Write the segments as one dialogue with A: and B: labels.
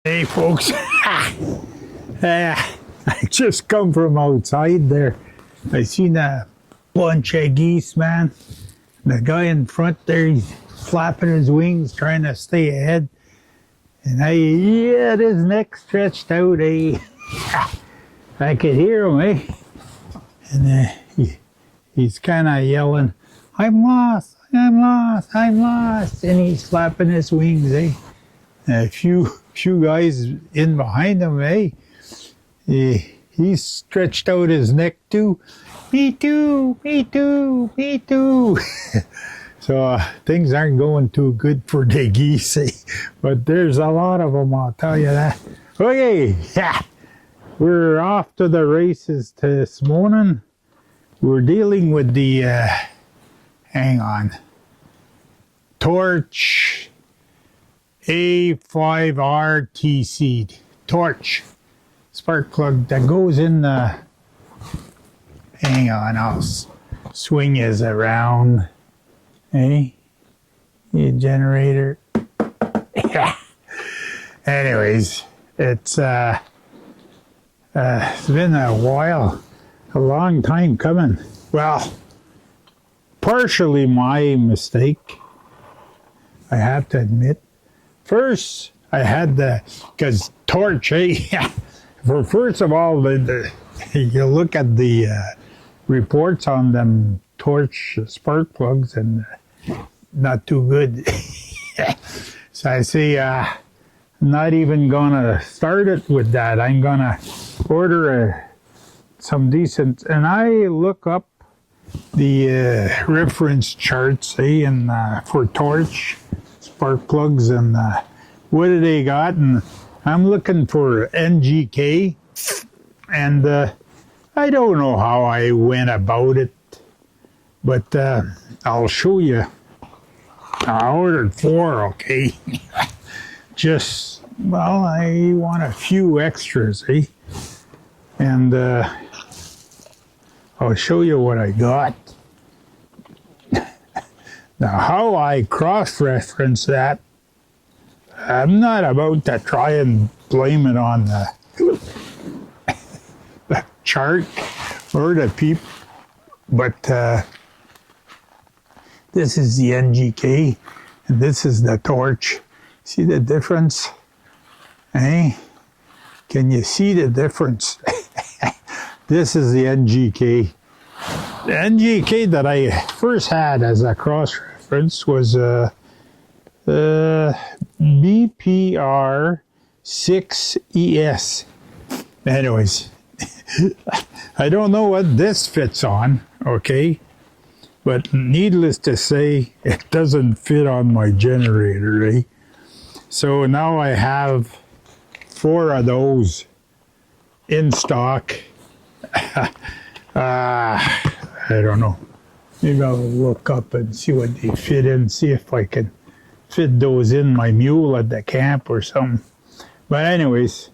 A: Hey folks, I just come from outside there. I seen a bunch of geese, man. The guy in front there, he's flapping his wings, trying to stay ahead. And he had his neck stretched out, I could hear him, And he's kind of yelling, I'm lost, I'm lost, I'm lost. And he's flapping his wings, And a few guys in behind him, he stretched out his neck too. Me too, me too, me too. So things aren't going too good for the geese, but there's a lot of them, I'll tell you that. Okay, we're off to the races this morning. We're dealing with the, hang on, Torch A5RTC torch spark plug that goes in the, hang on, I'll swing is around, The generator. Anyways, it's been a while, a long time coming. Well, partially my mistake, I have to admit. First, I had because torch, first of all, you look at the reports on them torch spark plugs and not too good. So I say, I'm not even gonna start it with that. I'm gonna order some decent, and I look up the reference charts, and for torch spark plugs, and what do they got? And I'm looking for NGK, and I don't know how I went about it, but I'll show you. I ordered 4, okay? Just, well, I want a few extras, And I'll show you what I got. Now, how I cross-reference that, I'm not about to try and blame it on the chart or the people, but this is the NGK, and this is the torch. See the difference? Can you see the difference? This is the NGK. The NGK that I first had as a cross-reference was BPR6ES. Anyways, I don't know what this fits on, okay? But needless to say, it doesn't fit on my generator, So now I have 4 of those in stock. I don't know. Maybe I'll look up and see what they fit in, see if I can fit those in my mule at the camp or something. But anyways,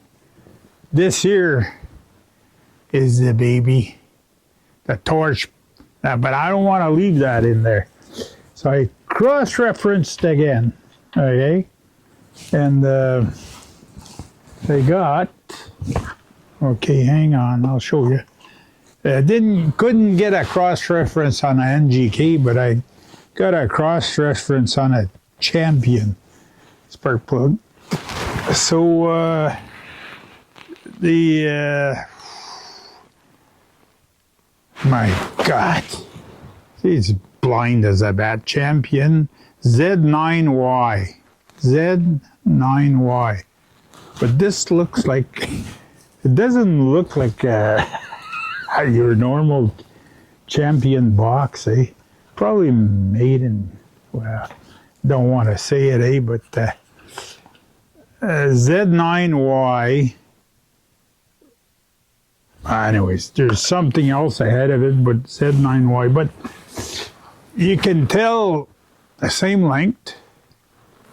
A: this here is the baby, the torch. But I don't want to leave that in there. So I cross-referenced again, okay? And they got, okay, hang on, I'll show you. Couldn't get a cross-reference on an NGK, but I got a cross-reference on a Champion spark plug. So my God, he's blind as a bat. Champion Z9Y. Z9Y. But this looks like, it doesn't look like your normal Champion box, Probably made in, well, don't want to say it, but Z9Y. Anyways, there's something else ahead of it, but Z9Y. But you can tell the same length,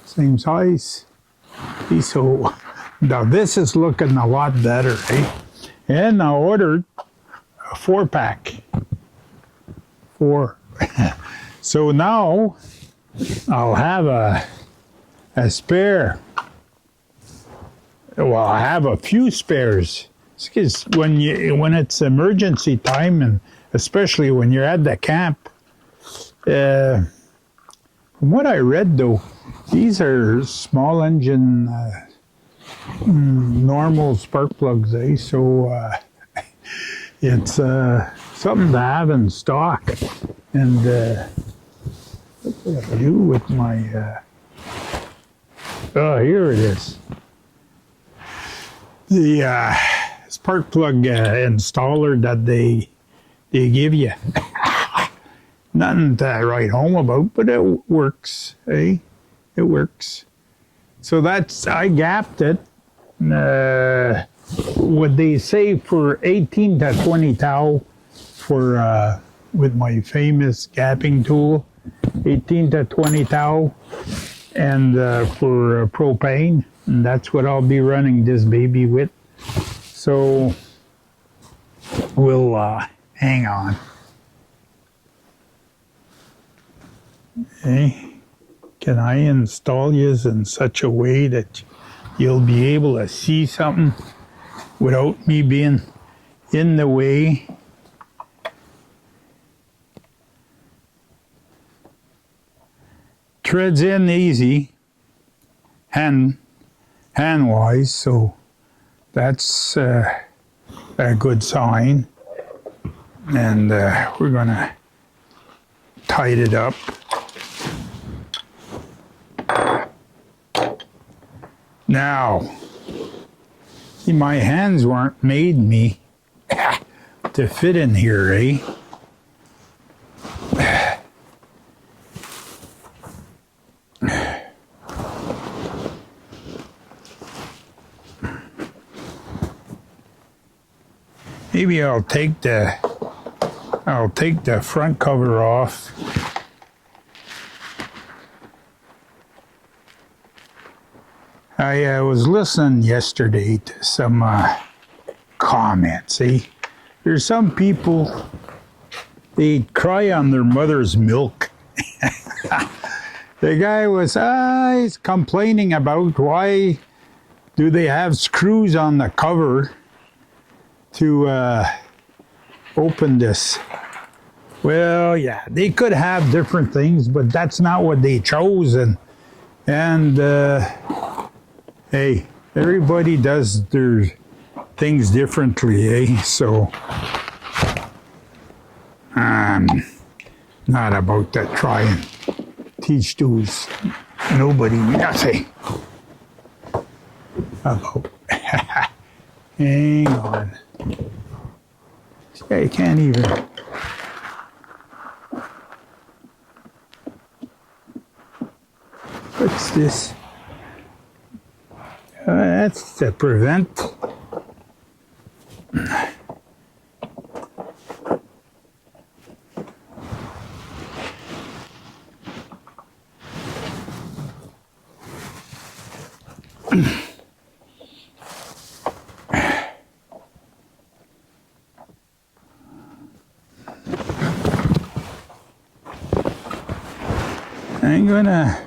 A: same size. So now this is looking a lot better, And I ordered a 4-pack. 4. So now I'll have a spare Well, I have a few spares. Because when it's emergency time, and especially when you're at the camp, from what I read though, these are small engine, normal spark plugs, eh? So it's something to have in stock. And what did I do with my? Oh, here it is. The spark plug installer that they give you. Nothing to write home about, but it works, eh? It works. So I gapped it. What they say for 18 to 20 thou for with my famous gapping tool, 18 to 20 thou, and for propane, and that's what I'll be running this baby with. So we'll hang on. Okay. Can I install yous in such a way that you'll be able to see something without me being in the way? Treads in easy, hand-wise, so that's a good sign. And we're gonna tighten it up. Now, see, my hands weren't made me to fit in here, eh? Maybe I'll take the front cover off. I was listening yesterday to some comments. There's some people, they cry on their mother's milk. The guy was he's complaining about why do they have screws on the cover to open this. Well, yeah, they could have different things, but that's not what they chose. And hey, everybody does their things differently, eh? So not about that try and teach those nobody nothing about. Hang on. This guy can't even. What's this? That's to prevent. I'm gonna.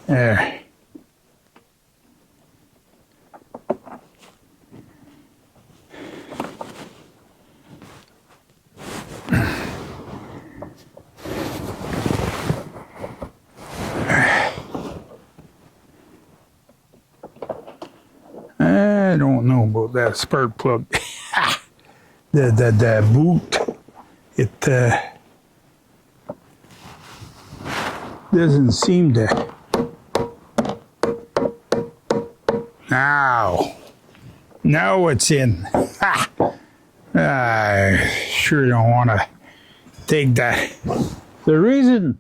A: There. I don't know about that spark plug. the boot, it doesn't seem to. Now it's in. I sure don't want to take that. The real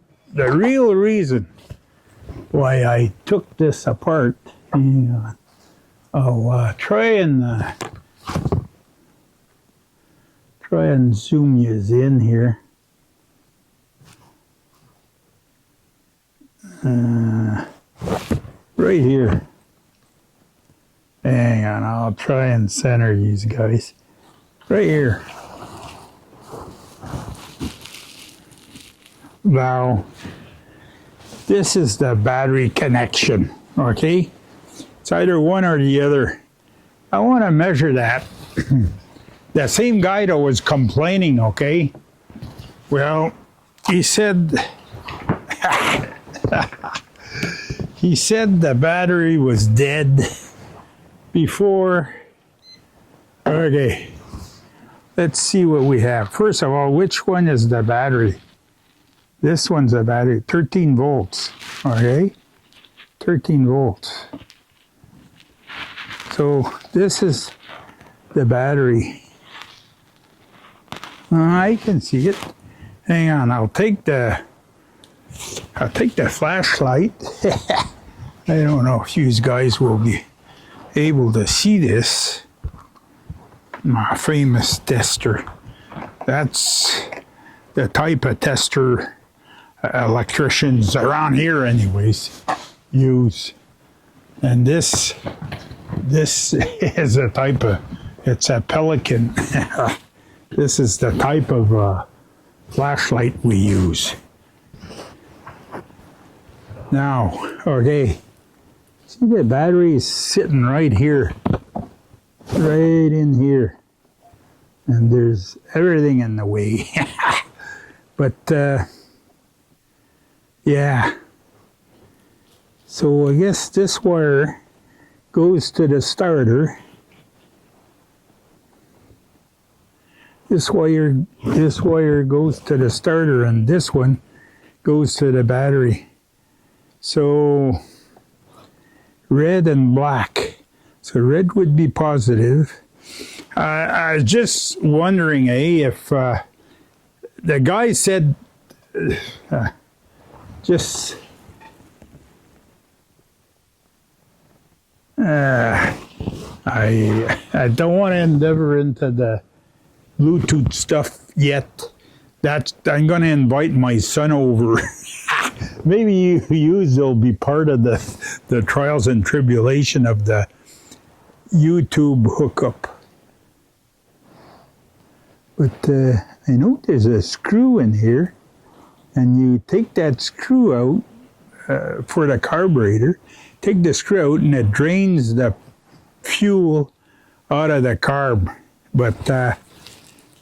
A: reason why I took this apart, I'll try and zoom you in here. Right here. Hang on, I'll try and center these guys. Right here. Now, this is the battery connection, okay? It's either one or the other. I want to measure that. The same guy that was complaining, okay? Well, he said he said the battery was dead before. Okay, let's see what we have. First of all, which one is the battery? This one's a battery, 13 volts, okay? 13 volts. So this is the battery. I can see it. Hang on, I'll take the flashlight. I don't know if you guys will be able to see this. My famous tester. That's the type of tester electricians around here anyways use. And this is a type of, it's a Pelican. This is the type of flashlight we use. Now, okay, see the battery is sitting right here, right in here, and there's everything in the way. But yeah, so I guess this wire goes to the starter. This wire goes to the starter, and this one goes to the battery. So red and black. So red would be positive. I was just wondering, if the guy said just I don't want to endeavor into the Bluetooth stuff yet. I'm going to invite my son over. Maybe you will be part of the trials and tribulation of the YouTube hookup. But I know there's a screw in here, and you take that screw out for the carburetor. Take the screw out, and it drains the fuel out of the carb. But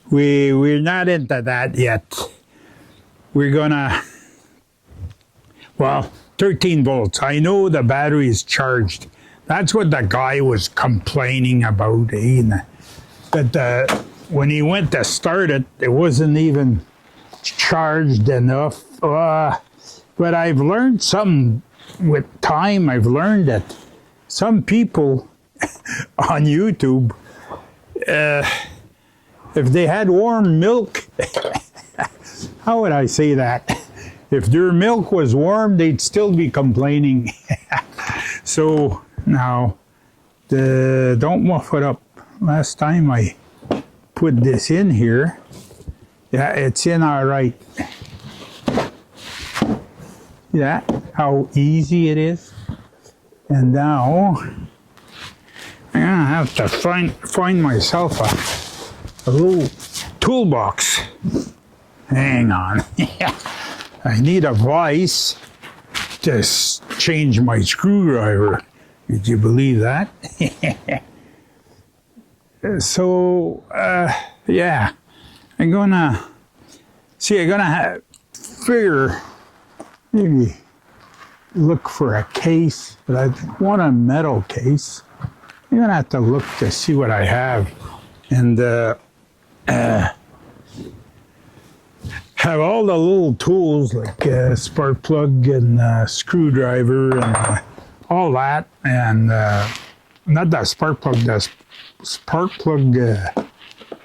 A: we're not into that yet. We're gonna, well, 13 volts. I know the battery is charged. That's what the guy was complaining about. But when he went to start it, it wasn't even charged enough. But I've learned something with time. I've learned that some people on YouTube, if they had warm milk, how would I say that? If their milk was warm, they'd still be complaining. So now, don't muff it up. Last time I put this in here, yeah, it's in all right. Yeah, how easy it is. And now, I'm gonna have to find myself a little toolbox. Hang on. I need a vise to change my screwdriver. Did you believe that? So, yeah, I'm gonna figure, maybe look for a case, but I want a metal case. I'm gonna have to look to see what I have, and have all the little tools like spark plug and screwdriver and all that, and not that spark plug, the spark plug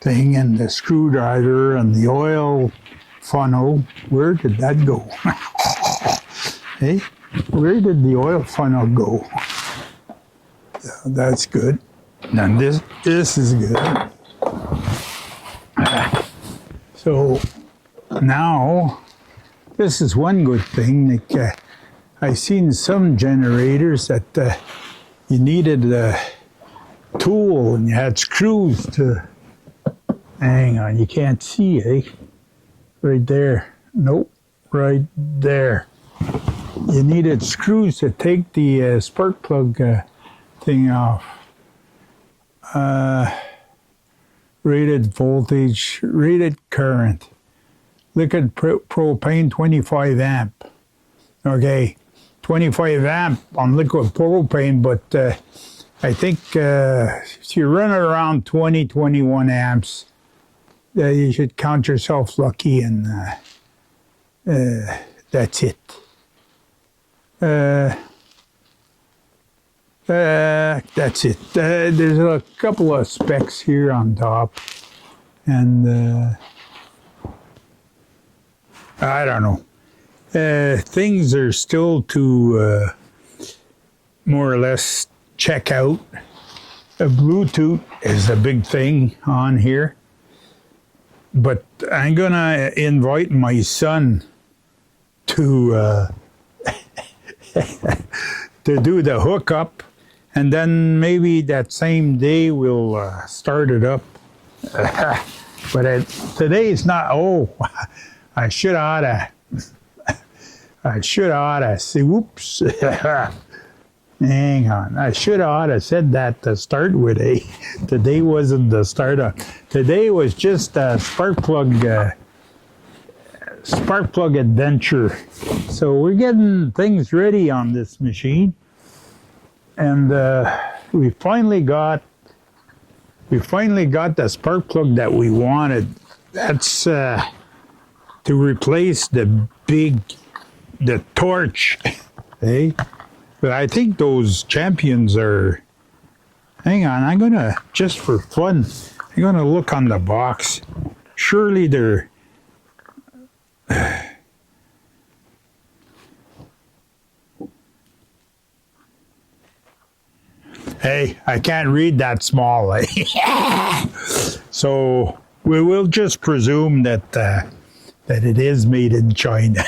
A: thing, and the screwdriver and the oil funnel. Where did that go? Hey, where did the oil funnel go? That's good. And this is good. So now, this is one good thing. Like, I've seen some generators that you needed a tool and you had screws to. Hang on, you can't see, eh? Right there. Nope, right there. you needed screws to take the spark plug thing off. Rated voltage, rated current, liquid propane 25 amp. Okay, 25 amp on liquid propane, but I think if you run around 20, 21 amps, you should count yourself lucky, and that's it. That's it. There's a couple of specs here on top, and I don't know. Things are still to more or less check out. Bluetooth is a big thing on here, but I'm gonna invite my son to to do the hookup, and then maybe that same day we'll start it up. But today it's not. Oh, I should oughta say. Whoops. Hang on. I should oughta said that to start with. Today wasn't the startup. Today was just a spark plug adventure. So we're getting things ready on this machine, and we finally got the spark plug that we wanted. That's to replace the torch, eh? But I think those champions are. Hang on, I'm gonna, just for fun, I'm gonna look on the box. Surely they're. Hey, I can't read that small. Eh? So we will just presume that it is made in China.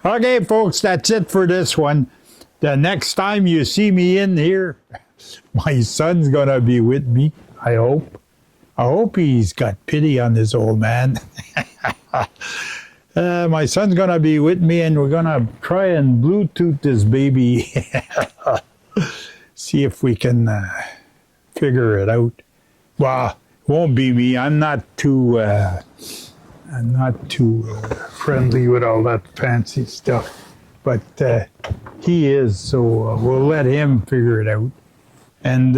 A: Okay, folks, that's it for this one. The next time you see me in here, my son's gonna be with me, I hope. I hope he's got pity on this old man. My son's gonna be with me, and we're gonna try and Bluetooth this baby. See if we can figure it out. Well, it won't be me. I'm not too friendly with all that fancy stuff. But he is, so we'll let him figure it out. And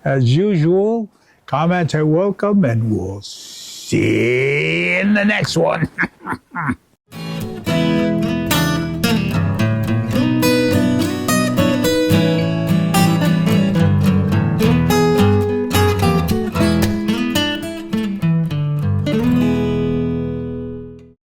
A: as usual, comments are welcome, and we'll see you in the next one.